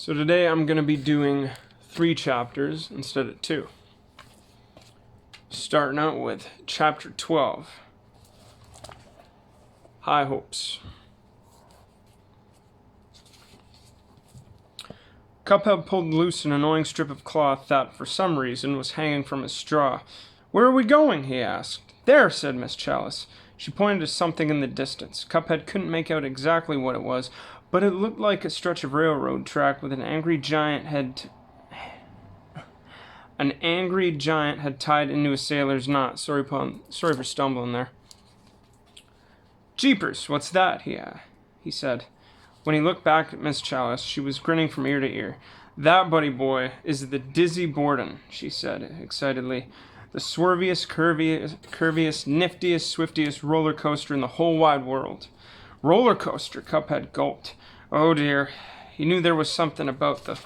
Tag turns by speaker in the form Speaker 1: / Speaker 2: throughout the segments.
Speaker 1: So today I'm going to be doing 3 chapters instead of 2. Starting out with chapter 12, High Hopes. Cuphead pulled loose an annoying strip of cloth that, for some reason, was hanging from his straw. "Where are we going?" he asked. "There," said Miss Chalice. She pointed to something in the distance. Cuphead couldn't make out exactly what it was, but it looked like a stretch of railroad track with an angry giant had tied into a sailor's knot. Sorry for stumbling there. "Jeepers, what's that?" he said. When he looked back at Miss Chalice, she was grinning from ear to ear. "That, buddy boy, is the Dizzy Borden," she said excitedly. "The swerviest, curviest, niftiest, swiftiest roller coaster in the whole wide world." Roller coaster? Cuphead gulped. Oh dear. He knew there was something about the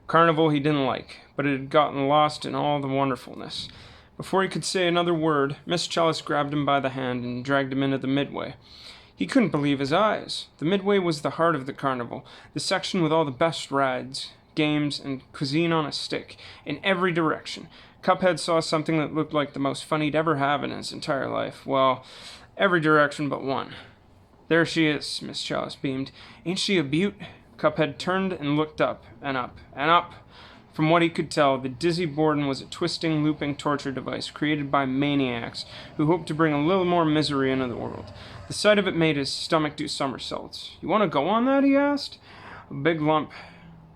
Speaker 1: carnival he didn't like, but it had gotten lost in all the wonderfulness. Before he could say another word, Miss Chalice grabbed him by the hand and dragged him into the midway. He couldn't believe his eyes. The midway was the heart of the carnival, the section with all the best rides, games, and cuisine on a stick, in every direction. Cuphead saw something that looked like the most fun he'd ever have in his entire life. Well, every direction but one. "There she is," Miss Chalice beamed. "Ain't she a beaut?" Cuphead turned and looked up, and up, and up. From what he could tell, the Dizzy Borden was a twisting, looping torture device created by maniacs who hoped to bring a little more misery into the world. The sight of it made his stomach do somersaults. "You want to go on that?" he asked. A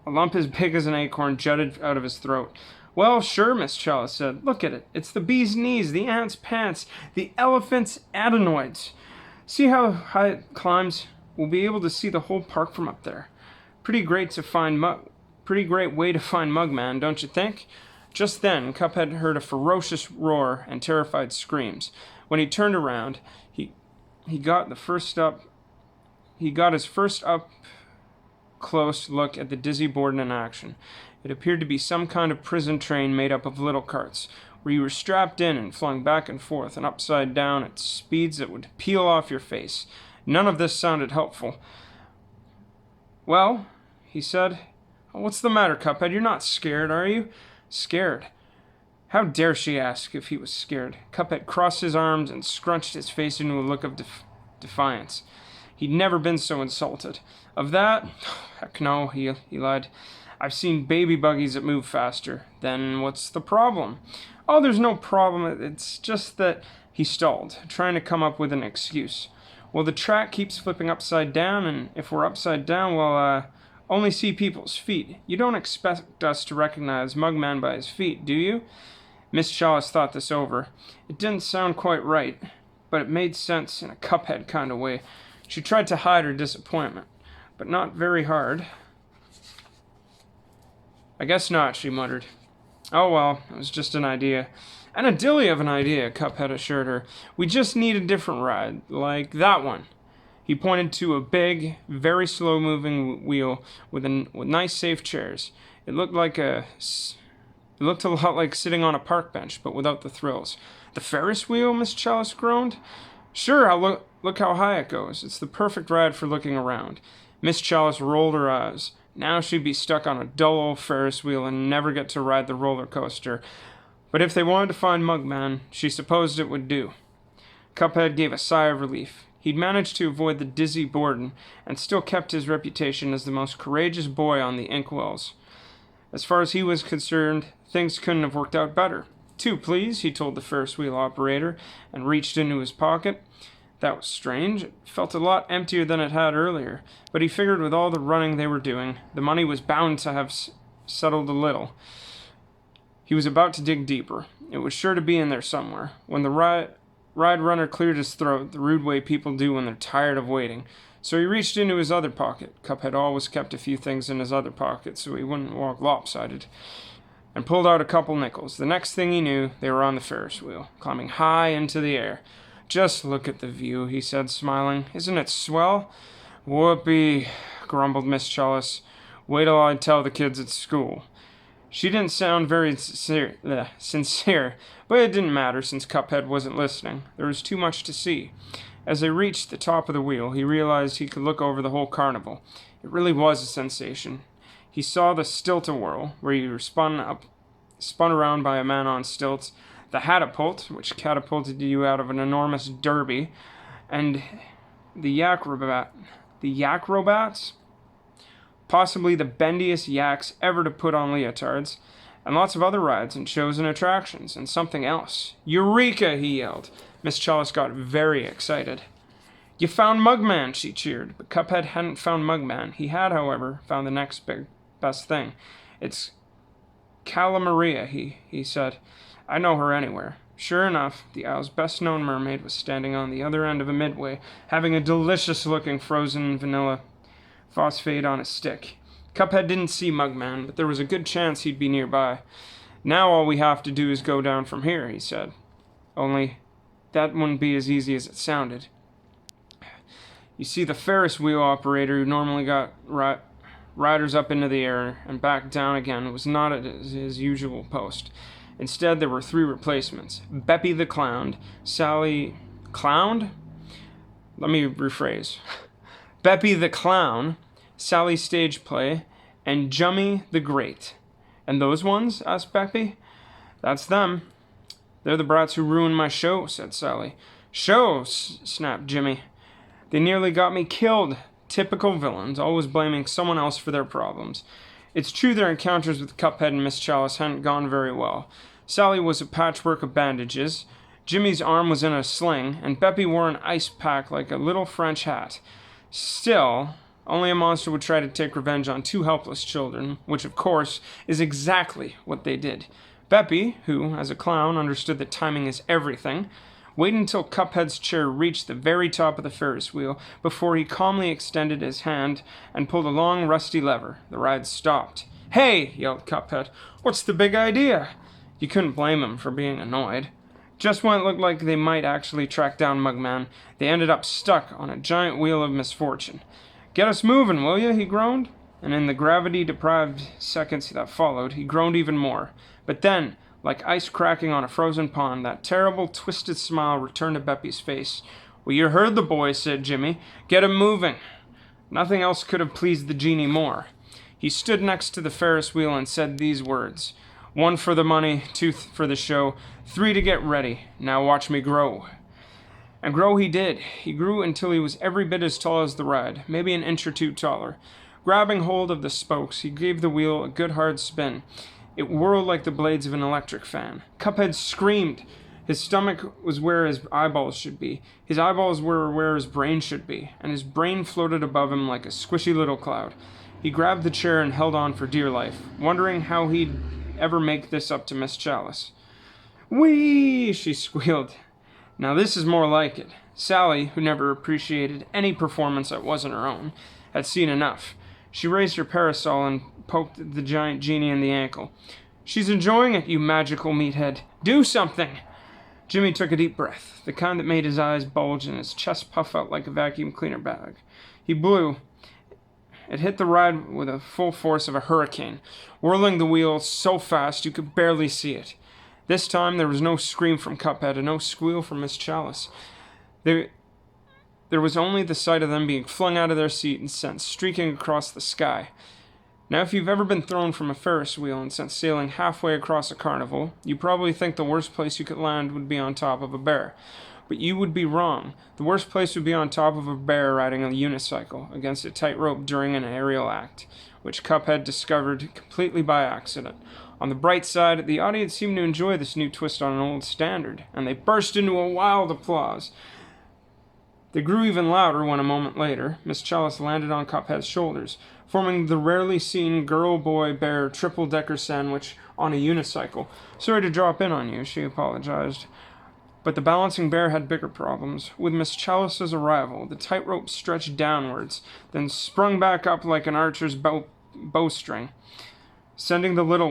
Speaker 1: lump as big as an acorn jutted out of his throat. "Well, sure," Miss Chalice said. "Look at it. It's the bee's knees, the ant's pants, the elephant's adenoids. See how high it climbs? We'll be able to see the whole park from up there. Pretty great way to find Mugman, don't you think?" Just then, Cuphead heard a ferocious roar and terrified screams. When he turned around, he got his first up close look at the Dizzy Borden in action. It appeared to be some kind of prison train made up of little carts, where you were strapped in and flung back and forth and upside down at speeds that would peel off your face. None of this sounded helpful. "Well," he said. "What's the matter, Cuphead? You're not scared, are you?" Scared? How dare she ask if he was scared? Cuphead crossed his arms and scrunched his face into a look of defiance. He'd never been so insulted. "Of that? Heck no," he lied. "I've seen baby buggies that move faster." "Then what's the problem?" "Oh, there's no problem. It's just that—" He stalled, trying to come up with an excuse. "Well, the track keeps flipping upside down, and if we're upside down, we'll only see people's feet. You don't expect us to recognize Mugman by his feet, do you?" Miss Chalice thought this over. It didn't sound quite right, but it made sense in a Cuphead kind of way. She tried to hide her disappointment, but not very hard. "I guess not," she muttered. "Oh well, it was just an idea." "And a dilly of an idea," Cuphead assured her. "We just need a different ride, like that one." He pointed to a big, very slow-moving wheel with nice, safe chairs. It looked a lot like sitting on a park bench, but without the thrills. "The Ferris wheel?" Miss Chalice groaned. "Sure, look how high it goes. It's the perfect ride for looking around." Miss Chalice rolled her eyes. Now she'd be stuck on a dull old Ferris wheel and never get to ride the roller coaster. But if they wanted to find Mugman, she supposed it would do. Cuphead gave a sigh of relief. He'd managed to avoid the Dizzy Borden and still kept his reputation as the most courageous boy on the Inkwells. As far as he was concerned, things couldn't have worked out better. "2, please," he told the Ferris wheel operator, and reached into his pocket. That was strange. It felt a lot emptier than it had earlier, but he figured with all the running they were doing, the money was bound to have settled a little. He was about to dig deeper. It was sure to be in there somewhere. When the ride runner cleared his throat, the rude way people do when they're tired of waiting. So he reached into his other pocket. Cuphead always kept a few things in his other pocket so he wouldn't walk lopsided, and pulled out a couple nickels. The next thing he knew, they were on the Ferris wheel, climbing high into the air. "Just look at the view," he said, smiling. "Isn't it swell?" "Whoopee," grumbled Miss Chalice. "Wait till I tell the kids at school." She didn't sound very sincere, but it didn't matter since Cuphead wasn't listening. There was too much to see. As they reached the top of the wheel, he realized he could look over the whole carnival. It really was a sensation. He saw the stilt-a-whirl, where you were spun around by a man on stilts, the hatapult, which catapulted you out of an enormous derby, and the yak-robats, possibly the bendiest yaks ever to put on leotards, and lots of other rides and shows and attractions, and something else. Eureka! He yelled. Miss Chalice got very excited. You found Mugman, she cheered, but Cuphead hadn't found Mugman. He had, however, found the next best thing. It's Calamaria, he said. I know her anywhere. Sure enough, the Isle's best-known mermaid was standing on the other end of a midway, having a delicious-looking frozen vanilla phosphate on a stick. Cuphead didn't see Mugman, but there was a good chance he'd be nearby. Now all we have to do is go down from here, he said. Only that wouldn't be as easy as it sounded. You see, the Ferris wheel operator who normally got riders up into the air and back down again was not at his usual post. Instead, there were 3 replacements. Beppy the Clown, Sally... Clown? Let me rephrase. Beppy the Clown, Sally Stageplay, and Jummy the Great. And those ones? Asked Beppy. That's them. They're the brats who ruined my show, said Sally. Show? Snapped Jimmy. They nearly got me killed. Typical villains, always blaming someone else for their problems. It's true their encounters with Cuphead and Miss Chalice hadn't gone very well. Sally was a patchwork of bandages, Jimmy's arm was in a sling, and Beppy wore an ice pack like a little French hat. Still, only a monster would try to take revenge on 2 helpless children, which, of course, is exactly what they did. Beppy, who, as a clown, understood that timing is everything, waited until Cuphead's chair reached the very top of the Ferris wheel before he calmly extended his hand and pulled a long, rusty lever. The ride stopped. Hey! Yelled Cuphead. What's the big idea? You couldn't blame him for being annoyed. Just when it looked like they might actually track down Mugman, they ended up stuck on a giant wheel of misfortune. Get us moving, will you? He groaned. And in the gravity-deprived seconds that followed, he groaned even more. But then, like ice cracking on a frozen pond, that terrible, twisted smile returned to Beppy's face. Well, you heard the boy, said Jimmy. Get him moving. Nothing else could have pleased the genie more. He stood next to the Ferris wheel and said these words. 1 for the money, 2 for the show, 3 to get ready. Now watch me grow. And grow he did. He grew until he was every bit as tall as the ride, maybe an inch or 2 taller. Grabbing hold of the spokes, he gave the wheel a good hard spin. It whirled like the blades of an electric fan. Cuphead screamed. His stomach was where his eyeballs should be. His eyeballs were where his brain should be, and his brain floated above him like a squishy little cloud. He grabbed the chair and held on for dear life, wondering how he'd ever make this up to Miss Chalice. Whee! She squealed. Now this is more like it. Sally, who never appreciated any performance that wasn't her own, had seen enough. She raised her parasol and poked the giant genie in the ankle. She's enjoying it, you magical meathead. Do something! Jimmy took a deep breath, the kind that made his eyes bulge and his chest puff out like a vacuum cleaner bag. He blew. It hit the ride with the full force of a hurricane, whirling the wheel so fast you could barely see it. This time there was no scream from Cuphead and no squeal from Miss Chalice. There was only the sight of them being flung out of their seat and sent streaking across the sky. Now, if you've ever been thrown from a Ferris wheel and sent sailing halfway across a carnival, you probably think the worst place you could land would be on top of a bear. But you would be wrong. The worst place would be on top of a bear riding a unicycle against a tightrope during an aerial act, which Cuphead discovered completely by accident. On the bright side, the audience seemed to enjoy this new twist on an old standard, and they burst into a wild applause. They grew even louder when a moment later, Miss Chalice landed on Cuphead's shoulders, forming the rarely seen girl-boy-bear triple-decker sandwich on a unicycle. Sorry to drop in on you, she apologized. But the balancing bear had bigger problems. With Miss Chalice's arrival, the tightrope stretched downwards, then sprung back up like an archer's bowstring, sending the little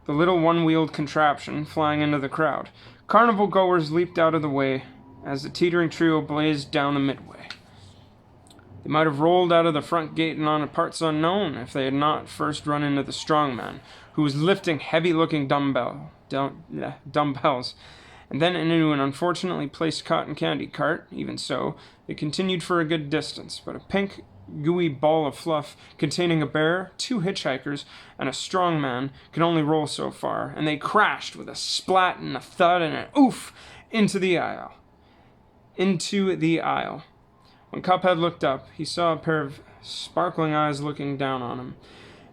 Speaker 1: one-wheeled contraption flying into the crowd. Carnival goers leaped out of the way as the teetering trio blazed down the midway. They might have rolled out of the front gate and on parts unknown if they had not first run into the strongman, who was lifting heavy-looking dumbbells, and then into an unfortunately placed cotton candy cart. Even so, they continued for a good distance, but a pink gooey ball of fluff containing a bear, two hitchhikers, and a strong man could only roll so far, and they crashed with a splat and a thud and an oof into the aisle. Into the aisle. When Cuphead looked up, he saw a pair of sparkling eyes looking down on him.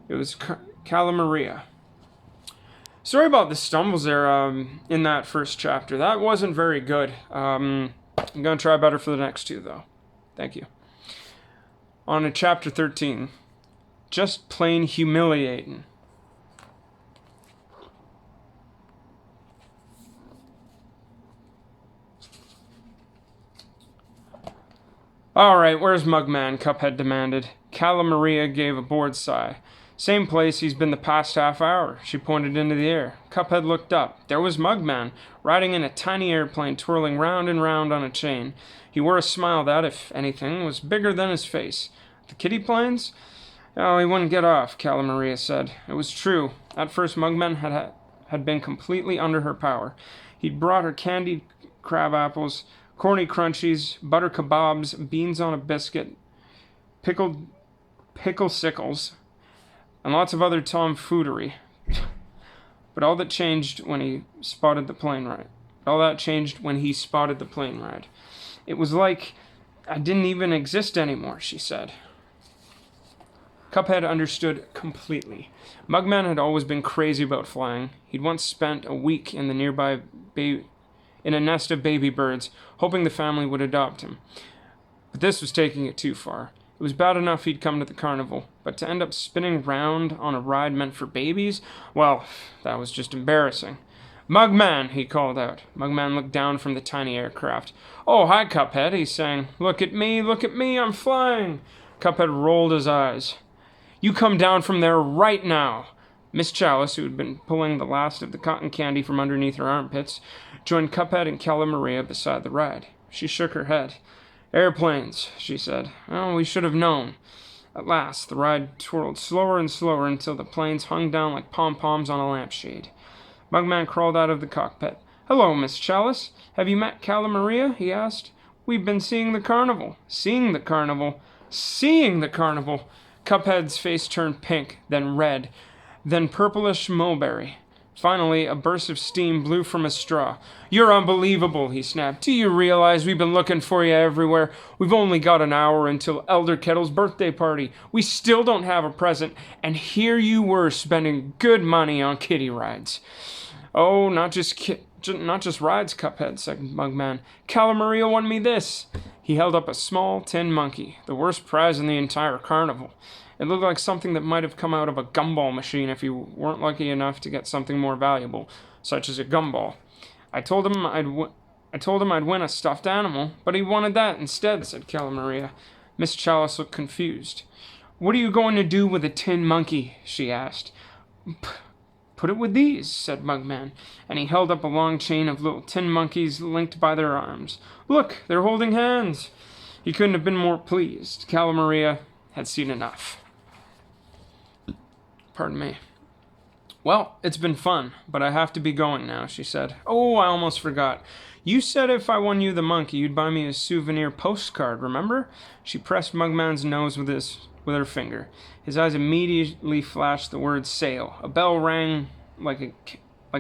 Speaker 1: It was Calamaria. Sorry about the stumbles there in that first chapter. That wasn't very good. I'm going to try better for the next two, though. Thank you. On to chapter 13. Just plain humiliating. Alright, where's Mugman? Cuphead demanded. Calamaria gave a bored sigh. Same place he's been the past half hour. She pointed into the air. Cuphead looked up. There was Mugman, riding in a tiny airplane twirling round and round on a chain. He wore a smile that, if anything, was bigger than his face. The kiddie planes? Oh, he wouldn't get off, Calamaria said. It was true. At first, Mugman had been completely under her power. He'd brought her candied crab apples, corny crunchies, butter kebabs, beans on a biscuit, pickle sickles, and lots of other tomfoolery. But all that changed when he spotted the plane ride. It was like I didn't even exist anymore, she said. Cuphead understood completely. Mugman had always been crazy about flying. He'd once spent a week in the nearby in a nest of baby birds, hoping the family would adopt him. But this was taking it too far. It was bad enough he'd come to the carnival, but to end up spinning round on a ride meant for babies? Well, that was just embarrassing. Mugman, he called out. Mugman looked down from the tiny aircraft. Oh, hi, Cuphead, he sang. Look at me, I'm flying. Cuphead rolled his eyes. You come down from there right now. Miss Chalice, who had been pulling the last of the cotton candy from underneath her armpits, joined Cuphead and Calamaria beside the ride. She shook her head. Airplanes, she said. Oh, we should have known. At last, the ride twirled slower and slower until the planes hung down like pom-poms on a lampshade. Mugman crawled out of the cockpit. Hello, Miss Chalice. Have you met Calamaria? He asked. We've been seeing the carnival. Seeing the carnival. Cuphead's face turned pink, then red, then purplish mulberry. Finally, a burst of steam blew from his straw. You're unbelievable, he snapped. Do you realize we've been looking for you everywhere? We've only got an hour until Elder Kettle's birthday party. We still don't have a present, and here you were spending good money on kiddie rides. Oh, not just rides, Cuphead, said Mugman. Calamaria won me this. He held up a small tin monkey, the worst prize in the entire carnival. It looked like something that might have come out of a gumball machine if you weren't lucky enough to get something more valuable, such as a gumball. I told him I'd win a stuffed animal, but he wanted that instead, said Calamaria. Miss Chalice looked confused. What are you going to do with a tin monkey? She asked. Put it with these, said Mugman, and he held up a long chain of little tin monkeys linked by their arms. Look, they're holding hands. He couldn't have been more pleased. Calamaria had seen enough. Pardon me. Well, it's been fun, but I have to be going now, she said. Oh, I almost forgot. You said if I won you the monkey, you'd buy me a souvenir postcard, remember? She pressed Mugman's nose with her finger. His eyes immediately flashed the word sale. A bell rang like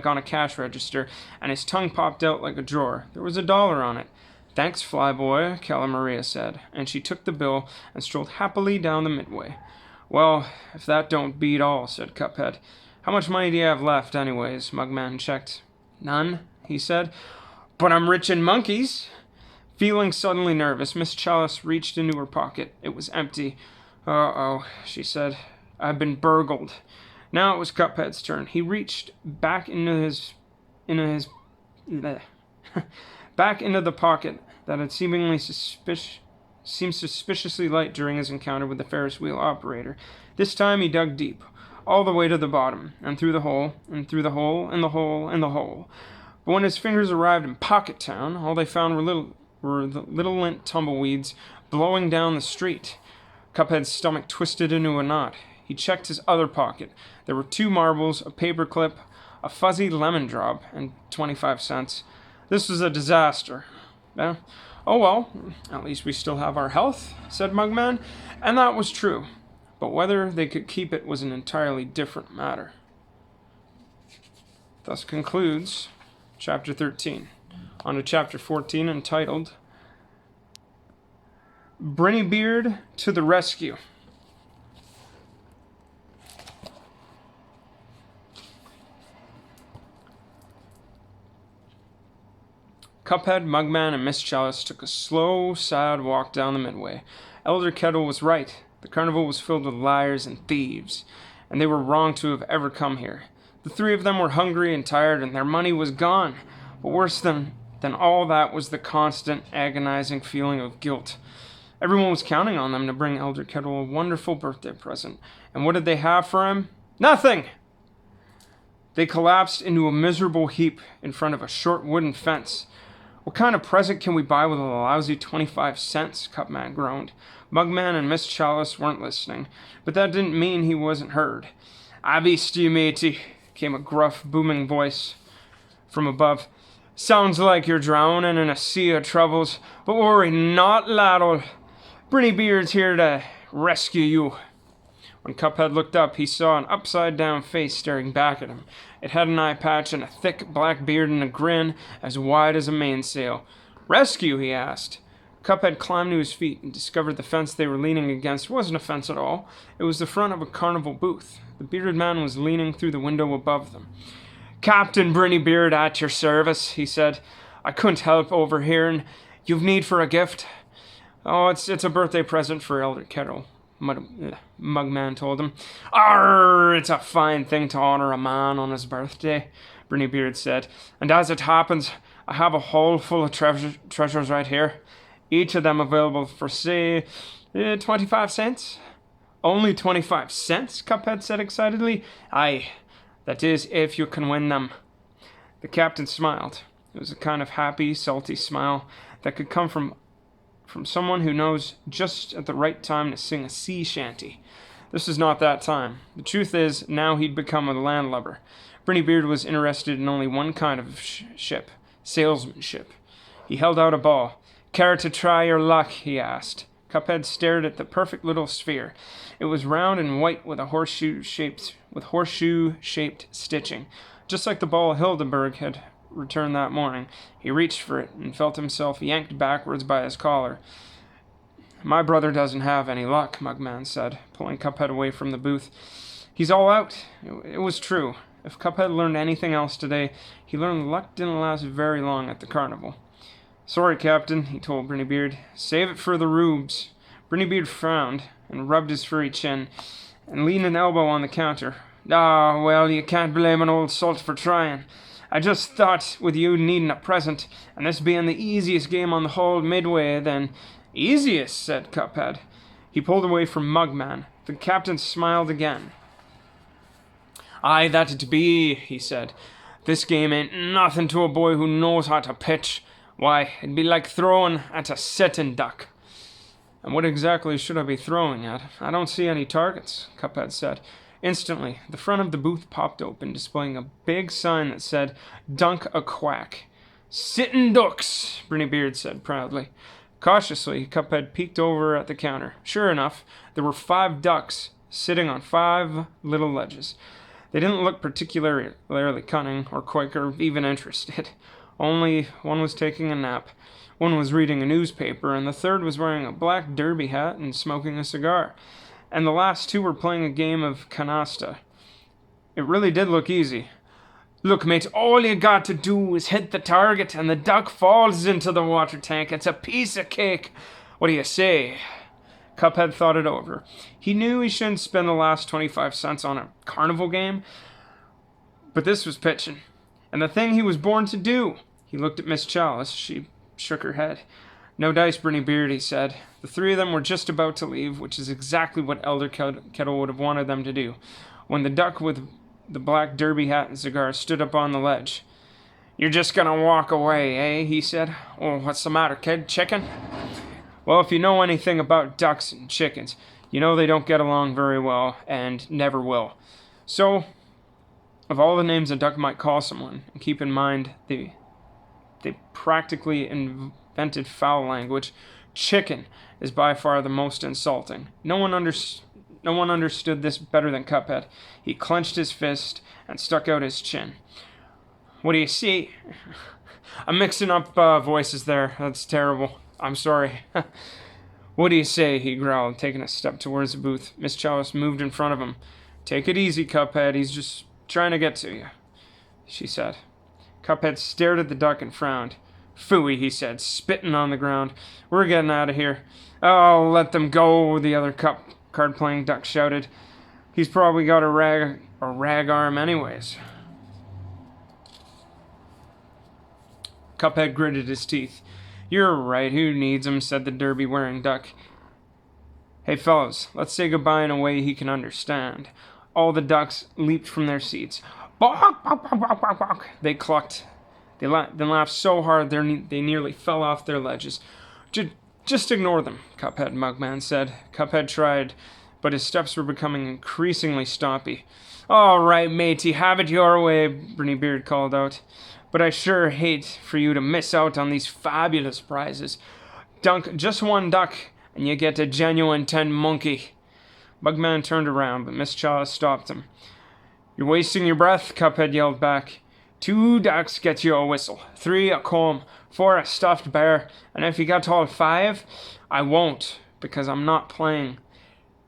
Speaker 1: on a cash register, and his tongue popped out like a drawer. There was $1 on it. Thanks, Flyboy, Calamaria said, and she took the bill and strolled happily down the midway. Well, if that don't beat all, said Cuphead. How much money do you have left, anyways? Mugman checked. None, he said. But I'm rich in monkeys. Feeling suddenly nervous, Miss Chalice reached into her pocket. It was empty. Uh-oh, she said. I've been burgled. Now it was Cuphead's turn. He reached back into the pocket that had seemed suspiciously light during his encounter with the Ferris wheel operator. This time he dug deep, all the way to the bottom, and through the hole, and through the hole, and the hole, and the hole. But when his fingers arrived in Pocket Town, all they found were the little lint tumbleweeds blowing down the street. Cuphead's stomach twisted into a knot. He checked his other pocket. There were 2 marbles, a paperclip, a fuzzy lemon drop, and 25 cents. This was a disaster. Oh, "Oh well, at least we still have our health," said Mugman, and that was true. But whether they could keep it was an entirely different matter. Thus concludes Chapter 13. On to Chapter 14, entitled Brinnybeard to the Rescue. Cuphead, Mugman, and Miss Chalice took a slow, sad walk down the midway. Elder Kettle was right. The carnival was filled with liars and thieves, and they were wrong to have ever come here. The three of them were hungry and tired, and their money was gone. But worse than all that was the constant, agonizing feeling of guilt. Everyone was counting on them to bring Elder Kettle a wonderful birthday present. And what did they have for him? Nothing! They collapsed into a miserable heap in front of a short wooden fence. "What kind of present can we buy with a lousy 25 cents? Cupman groaned. Mugman and Miss Chalice weren't listening, but that didn't mean he wasn't heard. "I beast you, matey," came a gruff, booming voice from above. "Sounds like you're drowning in a sea of troubles, but worry not, laddle. Brinnybeard's here to rescue you." When Cuphead looked up, he saw an upside-down face staring back at him. It had an eye patch and a thick black beard and a grin as wide as a mainsail. "Rescue?" he asked. Cuphead climbed to his feet and discovered the fence they were leaning against wasn't a fence at all. It was the front of a carnival booth. The bearded man was leaning through the window above them. "Captain Brinnybeard at your service," he said. "I couldn't help overhearing. You've need for a gift?" "Oh, it's a birthday present for Elder Kettle," Mugman told him. "Arr, it's a fine thing to honor a man on his birthday," Brinnybeard said. "And as it happens, I have a haul full of treasures right here. Each of them available for, say, 25 cents. "Only 25 cents?" Cuphead said excitedly. "Aye, that is, if you can win them." The captain smiled. It was a kind of happy, salty smile that could come from someone who knows just at the right time to sing a sea shanty. This was not that time. The truth is, now he'd become a landlubber. Brinnybeard was interested in only one kind of ship, salesmanship. He held out a ball. "Care to try your luck?" he asked. Cuphead stared at the perfect little sphere. It was round and white with horseshoe-shaped stitching, just like the ball Hildeberg had returned that morning. He reached for it and felt himself yanked backwards by his collar. "My brother doesn't have any luck," Mugman said, pulling Cuphead away from the booth. "He's all out." It was true. If Cuphead learned anything else today, he learned luck didn't last very long at the carnival. "Sorry, Captain," he told Brinnybeard. "Save it for the rubes." Brinnybeard frowned and rubbed his furry chin and leaned an elbow on the counter. "Ah, well, you can't blame an old salt for trying. I just thought, with you needing a present, and this being the easiest game on the whole midway, then—" "Easiest," said Cuphead. He pulled away from Mugman. The captain smiled again. "Aye, that it be," he said. "This game ain't nothing to a boy who knows how to pitch. Why, it'd be like throwing at a sitting duck." "And what exactly should I be throwing at? I don't see any targets," Cuphead said. Instantly, the front of the booth popped open, displaying a big sign that said, "Dunk a Quack." "Sittin' ducks," Brinnybeard said proudly. Cautiously, Cuphead peeked over at the counter. Sure enough, there were 5 ducks sitting on 5 little ledges. They didn't look particularly cunning or quick or even interested. Only one was taking a nap, one was reading a newspaper, and the third was wearing a black derby hat and smoking a cigar. And the last 2 were playing a game of canasta. It really did look easy. "Look, mate, all you got to do is hit the target and the duck falls into the water tank. It's a piece of cake. What do you say?" Cuphead thought it over. He knew he shouldn't spend the last 25 cents on a carnival game, but this was pitching, and the thing he was born to do. He looked at Miss Chalice. She shook her head. "No dice, Brinnybeard," he said. The 3 of them were just about to leave, which is exactly what Elder Kettle would have wanted them to do, when the duck with the black derby hat and cigar stood up on the ledge. "You're just gonna walk away, eh?" he said. "Oh, what's the matter, kid? Chicken?" "Well, if you know anything about ducks and chickens, you know they don't get along very well, and never will. So, of all the names a duck might call someone, and keep in mind they practically invented foul language. Chicken is by far the most insulting. No one understood this better than Cuphead. He clenched his fist and stuck out his chin. What do you see? I'm mixing up voices there. That's terrible. I'm sorry. What do you say? He growled, taking a step towards the booth. Miss Chalice moved in front of him. Take it easy, Cuphead. He's just trying to get to you, she said. Cuphead stared at the duck and frowned. Phooey, he said, spitting on the ground. We're getting out of here. Oh, let them go, the other card-playing duck shouted. He's probably got a rag arm anyways. Cuphead gritted his teeth. You're right, who needs him, said the derby-wearing duck. Hey, fellows, let's say goodbye in a way he can understand. All the ducks leaped from their seats. Bawk, bawk, bawk, bawk, bawk, bawk. They clucked. They then laughed so hard they nearly fell off their ledges. Just ignore them, Cuphead, Mugman said. Cuphead tried, but his steps were becoming increasingly stompy. All right, matey, have it your way, Brinnybeard called out. But I sure hate for you to miss out on these fabulous prizes. Dunk just one duck, and you get a genuine 10 monkey. Mugman turned around, but Miss Chalice stopped him. You're wasting your breath, Cuphead yelled back. 2 ducks get you a whistle, 3 a comb, 4 a stuffed bear, and if you get all 5, I won't, because I'm not playing.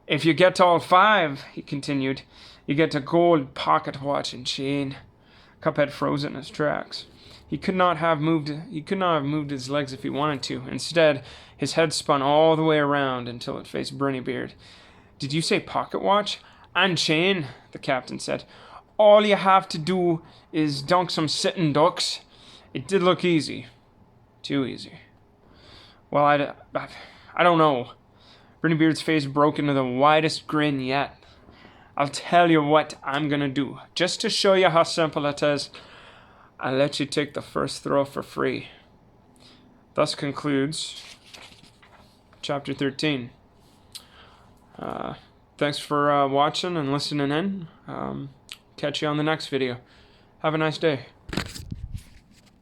Speaker 1: If you get all 5, he continued, you get a gold pocket watch and chain. Cuphead froze in his tracks. He could not have moved his legs if he wanted to. Instead, his head spun all the way around until it faced Brinnybeard. Did you say pocket watch? And chain, the captain said. All you have to do is dunk some sitting ducks. It did look easy. Too easy. Well, I don't know. Brinnybeard's face broke into the widest grin yet. I'll tell you what I'm gonna do. Just to show you how simple it is, I'll let you take the first throw for free. Thus concludes Chapter 13. Thanks for watching and listening in. Catch you on the next video. Have a nice day.